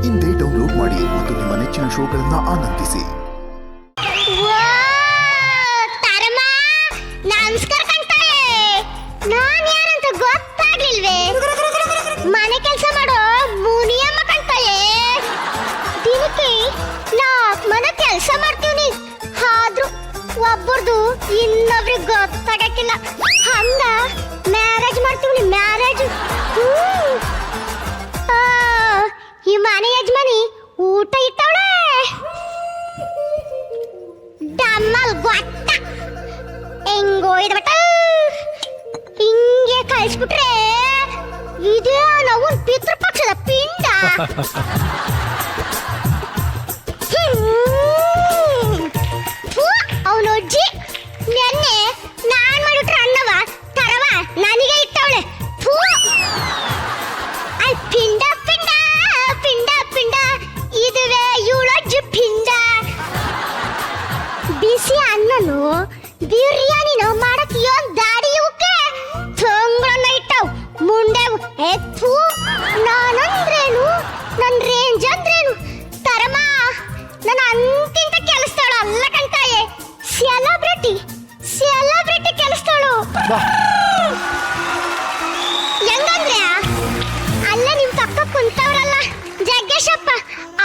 ಇಂದೇ ಡೌನ್ಲೋಡ್ ಮಾಡಿ ಮತ್ತು ನಿಮ್ಮ ನೆಚ್ಚಿನ ಶೋಗಳನ್ನ ಆನಂದಿಸಿ. ನಮಸ್ಕಾರ ಕಂತಾಳೆ, ನಾನ್ ಯಾರಂತ ಗೊತ್ತಾಗ್ಲಿಲ್ವೇ? ಮನೆ ಕೆಲಸ ಮಾಡೋ ಮುನಿಯಮ್ಮ ಕಂತಾಳೆ. ದಿನಕ್ಕೆ 4 ಮನೆ ಕೆಲಸ ಮಾಡ್ತೀವಿ, ಆದ್ರೂ ಒಬ್ಬರದು ಇನ್ನೊಬ್ರಿಗೆ ಗೊತ್ತಾಗಕ್ಕಿಲ್ಲ. ಹಂಗ ಮ್ಯಾರೇಜ್ ಮಾಡ್ತೀವಿ, ಮ್ಯಾರೇಜ್. ಈ ಮನೆ ಯಜಮಾನಿ ಊಟ ಇಟ್ಟವಳೆ ಡಮ್ಮಲ್ ಗೊತ್ತ ಹೆಂಗೋಯ್ದ ಬಟ್ಟ ಹಿಂಗೆ ಕಳಿಸ್ಬಿಟ್ರೆ ಇದೇ ನಾವು ಪಿತೃಪಕ್ಷದ ಪಿಂಡ. ಅವನ ಅಜ್ಜಿ ನೆನ್ನೆ ನಾನ್ ಮಾಡಿಟ್ರೆ ಅನ್ನವ ತರವ ನನಗೆ ಇಟ್ಟವಳೆ. ಪಿಂಡ ಪಿಂಡ ಪಿಂಡ ಪಿಂಡ ಇದುವೇ ಇವಳಜ್ಜಿ ಪಿಂಡ. ಬಿಸಿ ಅನ್ನನು ಬಿರಿಯಾನಿನೋ ಮಾಡಕ್ಕಿಯೋ ದಾಡಿ ಇವಕ್ಕೆ ತೊಂಗಳನ್ನ ಇಟ್ಟವು ಮುಂಡೆವು. ಎತ್ತು ನಾನಂದ್ರೇನು, ನನ್ನ ರೇಂಜ್ ಅಂದ್ರೇನು? ತರಮ ನನ್ನ ಅಂತಿಂತ ಕೆಲಸದವಳು ಅಲ್ಲ ಕಂತಾಯೆ, ಸೆಲೆಬ್ರಿಟಿ ಸೆಲೆಬ್ರಿಟಿ ಕೆಲಸದವಳು. ಹೆಂಗಂದ್ರೆ ಅಲ್ಲ ನಿಮ್ ಪಕ್ಕ ಕುಂತವ್ರಲ್ಲ ಜಗ್ಗೇಶಪ್ಪ,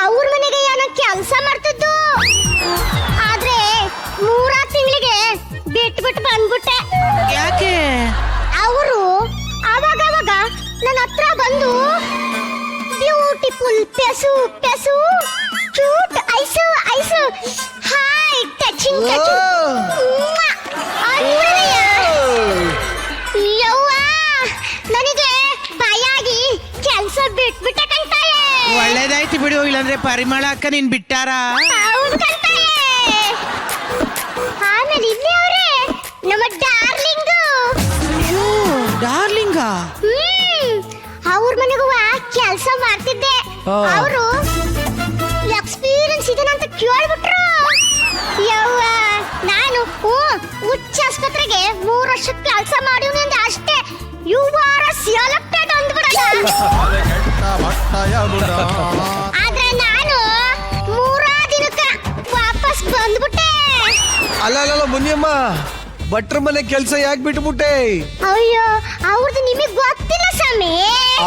ಅವ್ರ ಮನೆಗೆ ಏನೋ ಕೆಲಸ ಮಾಡ್ತಿದ್ದು. ಆದ್ರೆ 3 ತಿಂಗಳಿಗೆ ಬಿಟ್ಬಿಟ್ಟು ಬಂದ್ಬಿಟ್ಟೆ. ಯಾಕೆ? ಅವರು ಅವಾಗ ನನ್ನ ಹತ್ರ ಬಂದು ಬ್ಯೂಟಿಫುಲ್ ಪೆಸು ಪೆಸು ಕ್ಯೂಟ್ ಐಸು ಐಸು ಹಾಯ್ ಟಚಿಂಗ್ ಯವ್ವ ನನಗೆ ಭಯ ಆಗಿ ಕೆಲಸ ಬಿಟ್ಬಿಟ್ಟೆ ಕಂತಾಳೆ. ಒಳ್ಳೇದಾಯ್ತು ಬಿಡು, ಇಲ್ಲಾಂದ್ರೆ ಪರಿಮಳ ಅಕ್ಕ ನೀನ್ ಬಿಟ್ಟಾರ. ಹೌದು ಕಂತಾಳೆ. ಆಮೇಲೆ ಇಲ್ಲಿ ಅವ್ರೆ ನಮ್ಮ ಡಾರ್ಲಿಂಗ್. ಡಾರ್ಲಿಂಗ? ಅವ್ರ ಮನೆಗೂ ಕೆಲಸ ಮಾಡ್ತಿದ್ದೆ. ಅವರು ಎಕ್ಸ್ಪೀರಿಯನ್ಸ್ ಇದನ್ನ ಅಂತ ಕೇಳ್ಬಿಟ್ರು. ಯವ್ವ ನಾನು ಉಚ್ಚ ಆಸ್ಪತ್ರೆಗೆ 3 ವರ್ಷ ಕೆಲಸ ಮಾಡಿವ್ನಿ ಅಂದೆ ಅಷ್ಟೇ. ಯು ಆರ್ ಸೆಲೆಕ್ಟೆಡ್ ಅಂದ್ಬಿಡಲ್ಲ. ಆದ್ರೆ ನಾನು 3 ದಿನಕ್ಕೆ ವಾಪಸ್ ಬಂದ್ಬಿಟ್ಟೆ. ಅಲ್ಲ ಮುನಿಯಮ್ಮ, ಭಟ್ರ ಮನೆ ಕೆಲ್ಸ ಯಾಕೆ ಬಿಟ್ಬಿಟ್ಟೆ? ಅಯ್ಯೋ ಅವ್ರದ್ದು ನಿಮಗೆ ಗೊತ್ತಿಲ್ಲ ಸ್ವಾಮಿ.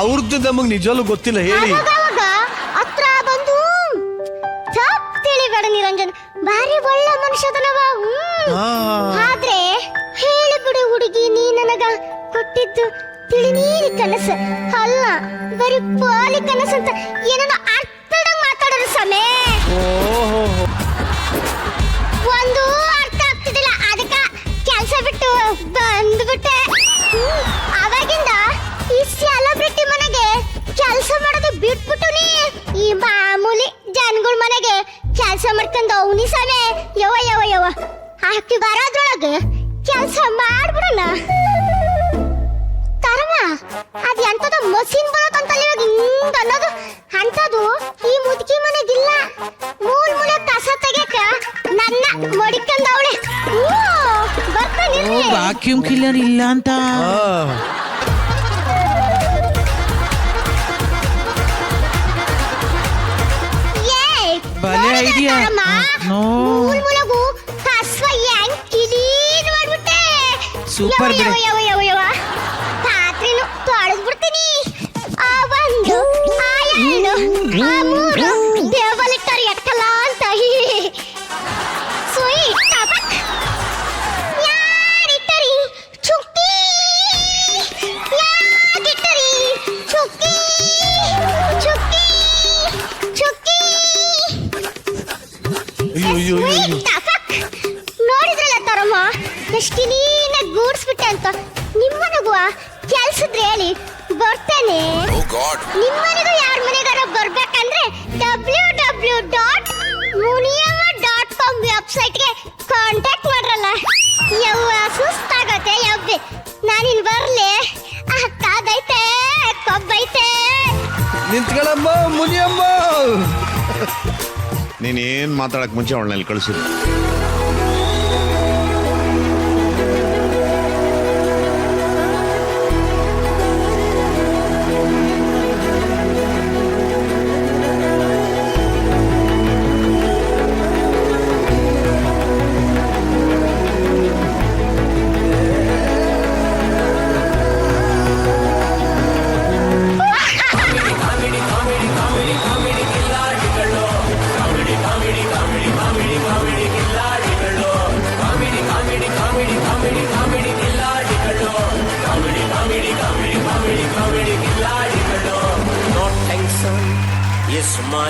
ಅವ್ರದ್ದು ನಮಗ್ ನಿಜವೂ ಗೊತ್ತಿಲ್ಲ, ಹೇಳಿ. ಅವಾಗ ಹತ್ರ ಬಂದು ತಪ್ಪು ತಿಳಿಬೇಡ ನಿರಂಜನ್, ಬಾರಿ ಒಳ್ಳೆ ಮನುಷ್ಯದನವ. ಆದ್ರೆ ಹೇಳಿ ಬಿಡು ಹುಡುಗಿ, ನೀ ನನಗ ಕೊಟ್ಟಿದ್ದು ತಿಳಿ ನೀರಿ ಕನಸು ಅಲ್ಲ, ಬರೀ ಪೋಲಿ ಕನಸು ಅಂತ ಏನೇನೋ ಅರ್ಥದಂಗ್ ಮಾತಾಡೋರು ಸಮೇ. ಒಂದು ಅರ್ಥ ಆಗ್ತಿದ್ದಿಲ್ಲ, ಅದಕ್ಕ ಕೆಲಸ ಬಿಟ್ಟು ಬಂದ್ಬಿಟ್ಟೆ. ಅವಾಗಿಂದ ಈ ಸೆಲೆಬ್ರಿಟಿ ಮನೆಗೆ ಕೆಲಸ ಮಾಡೋದು ಬಿಟ್ಬಿಟ್ಟು ಈ ಮಾಮೂಲಿ ಜನಗಳ ಮನೆಗೆ ಕೆಲಸ ಮಾಡ್ಕೊಂಡು ಅವನಿ ಸಮಯ. ಯವ ಯವ ಯವ ಹಾಕಿ ಬರೋದ್ರೊಳಗೆ ಕೆಲಸ ಮಾಡ್ಬಿಡೋಣ. ತರಮ ಅದ್ ಎಂತದ ಮಷೀನ್ ಬರೋದಂತಲ್ಲ ಇವಾಗ ಹಿಂಗ ಅನ್ನೋದು ಅಂತದು ಈ ಮುದುಕಿ ಮನೆಗಿಲ್ಲ. ಮೂಲೆ ಕಸ ತೆಗೆಕ ನನ್ನ ಮಡಿಕೊಂಡವಳೆ. ಬರ್ತಾನೆ ವಾಕ್ಯೂಮ್ ಕ್ಲೀನರ್ ಇಲ್ಲ ಅಂತ. ಬಲೆ ಐಡಿಯಾ. ಮೂಲೆಗೂ ಕಸ್ವ ಹೆಂಗ್ ಕ್ಲೀನ್ ಮಾಡ್ಬಿಟ್ಟೆ. ಸೂಪರ್ ಬಿಡಿ. ಪಾತ್ರೆನು ತೊಳೆದ್ಬಿಡ್ತೀನಿ. ಆ 1 ಆ 2 ಆ 3 ದೇವಲಿಟ್ಟರು ಎಕ್ಕಲ್ಲ ಅಂತ ಸುಯಿ ಟಪಕ್ ಯಾರಿಟ್ಟರಿ ಚುಕ್ಕಿ, ಯಾರಿಟ್ಟರಿ ಚುಕ್ಕಿ ಚುಕ್ಕಿ ಚುಕ್ಕಿ. ನೋಡಿದ್ರಲ್ಲ ತರಮ್ಮ ಎಷ್ಟು ಕ್ಲೀನಾಗಿ ಗೂಡ್ಸ್ಬಿಟ್ಟೆ ಅಂತ. ನಿಮ್ಮನೆಗೂ ಕೆಲ್ಸದ್ರೆ ಹೇಳಿ ಬರ್ತೇನೆ. ನಿಮ್ಮನೆಗೂ ಯಾರ ಮನೆಗಾರ ಬರ್ಬೇಕಂದ್ರೆ www.muniyama.com ವೆಬ್ಸೈಟ್ಗೆ ಕಾಂಟ್ಯಾಕ್ಟ್ ಮಾಡ್ರಲ್ಲ. ಯವ್ವ ಸುಸ್ತಾಗತ್ತೆ ಯವ್ವೆ, ನಾನಿನ್ ಬರ್ಲೆ. ಅಕ್ಕದೈತೆ ಕೊಬ್ಬೈತೆ. ನಿಂತ್ಕೊಳ್ಳಮ್ಮ ಮುನಿಯಮ್ಮ. ನೀನೇನ್ ಮಾತಾಡಕ್ ಮುಂಚೆ ಅವಳನ್ನ ಕಳಿಸಿದ್ರು.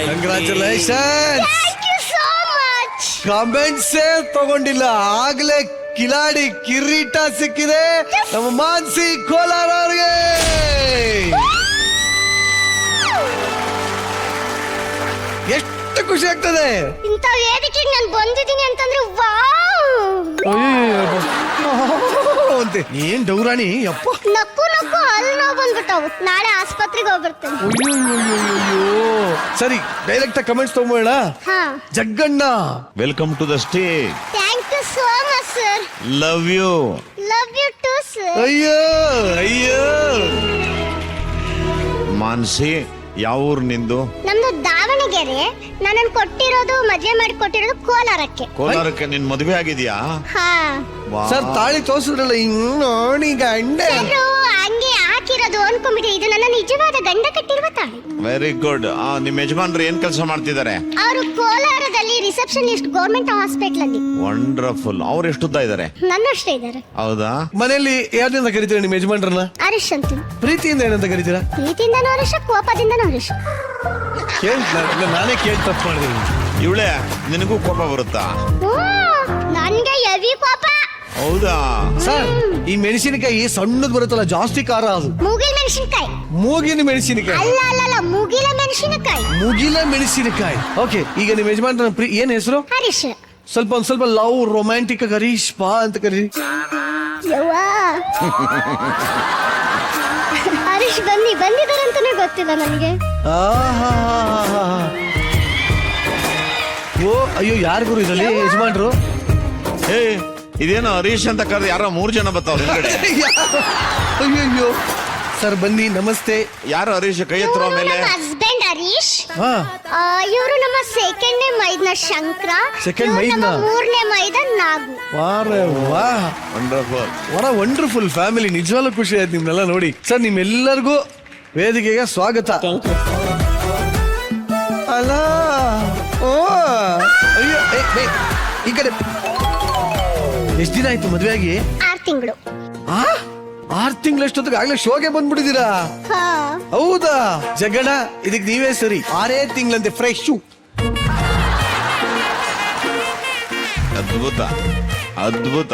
Congratulation. Thank you so much. ಕಾಮೆಂಟ್ಸೇ ತಗೊಂಡಿಲ್ಲ, ಆಗ್ಲೇ ಕಿಲಾಡಿ ಕಿರೀಟ ಸಿಕ್ಕಿದೆ ನಮ್ಮ ಮಾನ್ಸಿ ಕೋಲಾರ ಅವ್ರಿಗೆ. ಎಷ್ಟು ಖುಷಿ ಆಗ್ತದೆ. ಇಂಥ ವೇದಿಕೆಗೆ ನಾನು ಬಂದಿದ್ದೀನಿ ಅಂತಂದ್ರೆ ವಾವ್. ಅಂತೆ ಏನ್ ಡೌರಾಣಿ ಅಪ್ಪ. ನಕ್ಕು ನಕ್ಕು ಅಲ್ಲಿ ನೋವು ಬಂದ್ಬಿಟ್ಟವು. ನಾಳೆ ಆಸ್ಪತ್ರೆಗೆ ಹೋಗ್ಬರ್ತೇನೆ. ಅಯ್ಯೋ ಸರಿ, ಡೈರೆಕ್ಟ್ ಕಮೆಂಟ್ಸ್ ತಗೊಂಬೋಣ. ಹಾ, Jagganna welcome to the stay. Thank you so much sir. Love you. Love you too sir. ಅಯ್ಯೋ ಅಯ್ಯೋ. ಮಾನ್ಸಿ, ಯಾವ ಊರು ನಿಂದು? ನಮ್ದು ದಾವಣಗೆರೆ. ನನ್ನನ್ನು ಕೊಟ್ಟಿರೋದು, ಮದ್ವೆ ಮಾಡಿ ಕೊಟ್ಟಿರೋದು ಕೋಲಾರಕ್ಕೆ. ಕೋಲಾರಕ್ಕೆ ನಿನ್ ಮದುವೆ ಆಗಿದ್ಯಾ? ಹಾ ಸರ್ ತಾಳಿ ತೋರಿಸಿದ್ರಲ್ಲ, ಹಿಂಗ್ ನೋಡಿ ಗಂಡೆ. ಸರ್, ಹಂಗೆ ಹಾಕಿರೋದು ಅನ್ಕೊಂಬಿಟ್ಟೆ. ಇದು ನನ್ನ ನಿಜವಾದ ಗಂಡ ಕಟ್ಟಿರುವ ತಾಳಿ. Very good. ನಿಮ್ ಯಜಮಾನ್ರು ಏನ್ ಕೆಲಸ ಮಾಡ್ತಿದ್ದಾರೆ? ಅವರು ಕೋಲಾರದಲ್ಲಿ ರಿಸೆಪ್ಷನಿಸ್ಟ್, ಗೌರ್ಮೆಂಟ್ ಹಾಸ್ಪಿಟಲ್ ಅಲ್ಲಿ. ವಂಡರ್ಫುಲ್. ಅವ್ರು ಎಷ್ಟುದ್ದ ಇದ್ದಾರೆ? ನನ್ನಷ್ಟೇ ಇದ್ದಾರೆ. ಹೌದಾ? ಮನೆಯಲ್ಲಿ ಯಾರಿಂದ ಕರಿತೀರಾ ನಿಮ್ಮ ಯಜಮಾನ್ರನ್ನ? ಹರೀಶ್ ಅಂತೀನಿ. ಪ್ರೀತಿಯಿಂದ ಏನಂತ ಕರಿತೀರಾ? ಪ್ರೀತಿಯಿಂದನೂ ಹರೀಶ್, ಕೋಪದಿಂದನೂ ಹರೀಶ್. ನಾನೇ ಕೇಳಿ ತಪ್ಪು ಮಾಡಿದ್ದೀನಿ. ಇವಳೆ ನಿನಗೂ ಕೋಪ ಬರುತ್ತಾ? ನನ್ಗೆ ಹೆವಿ ಕೋಪ. ಹೌದಾ? ಸರ್, ಈ ಮೆಣಸಿನಕಾಯಿ ಸಣ್ಣದ್ ಬರುತ್ತಲ್ಲ, ಜಾಸ್ತಿ ಖಾರ ಅದು. ಮುಗಿಲ್ ಮೆಣಸಿನಕಾಯಿ. ಮೂಗಿನ ಮೆಣಸಿನಕಾಯಿ ಅಲ್ಲ ಅಲ್ಲ ಅಲ್ಲ, ಮುಗಿಲ ಮೆಣಸಿನಕಾಯಿ. ಮುಗಿಲ ಮೆಣಸಿನಕಾಯಿ. ಓಕೆ, ಈಗ ನಿಮ್ಮ ಯಜಮಾನ್ರ ಏನ್ ಹೆಸರು? ಹರೀಶ್. ಒಂದ್ ಸ್ವಲ್ಪ ಲವ್ ರೊಮ್ಯಾಂಟಿಕ್ ಹರೀಶ್ ಪಾ ಅಂತ ಕರೀರಿ. ಯವ್ವಾ. ಹರೀಶ್ ಬಂದಿದ್ದಾರೆ ಅಂತಾನೆ ಗೊತ್ತಿಲ್ಲ ನನಗೆ. ಓ ಅಯ್ಯೋ, ಯಾರು ಗುರು ಇದರಲ್ಲಿ ಯಜಮಾನ್ರು? ಹೇ, ಇದೇನೋ ಹರೀಶ್ ಅಂತ ಕರೆದು ಯಾರೋ 3 ಜನ ಬರ್ತಾವ್ರೆ ಹಿಂದ್ಗಡೆ. ಅಯ್ಯೋ ಸರ್, ಬನ್ನಿ, ನಮಸ್ತೆ. ಯಾರು ಹರೀಶ್? ಕೈ ಎತ್ತರೋ ಮೇಲೆ. ಹಸ್ಬೆಂಡ್ ಹರೀಶ್. ಹಾ, ಇವರು ನಮ್ಮ ಸೆಕೆಂಡ್ನೇ ಮೈದ್ನ ಶಂಕರ. Second ಇವ್ರು ಮೈದ್ನ? ನಮ್ಮ 3ನೇ ಮೈದ ನಾಗು. ವಾ ವಂಡರ್ಫುಲ್. ವರ ವಂಡರ್ಫುಲ್ ಫ್ಯಾಮಿಲಿ. ನಿಜವಾಗ್ಲೂ ಖುಷಿ ಆಯ್ತು ನಿಮ್ನೆಲ್ಲ ನೋಡಿ. ಸರ್, ನಿಮ್ಮೆಲ್ಲರಿಗೂ ವೇದಿಕೆಗೆ ಸ್ವಾಗತ. ಅಲ್ಲ ಓ ಅಯ್ಯೋ, ಈ ಕಡೆ. ಎಷ್ಟು ದಿನ ಆಯ್ತು ಮದ್ವೆ ಆಗಿ? 6 ತಿಂಗಳು. 6 ತಿಂಗಳಷ್ಟೊತ್ತಿಗೆ ಆಗ್ಲೇ ಶೋಗೆ ಬಂದ್ಬಿಟ್ಟಿದ್ದೀರಾ? ಹೌದಾ? ಜಗಣ, ಇದಕ್ಕೆ ನೀವೇ ಸರಿ. 6 ತಿಂಗಳಂತೆ ಫ್ರೆಶ್. ಅದ್ಭುತ ಅದ್ಭುತ.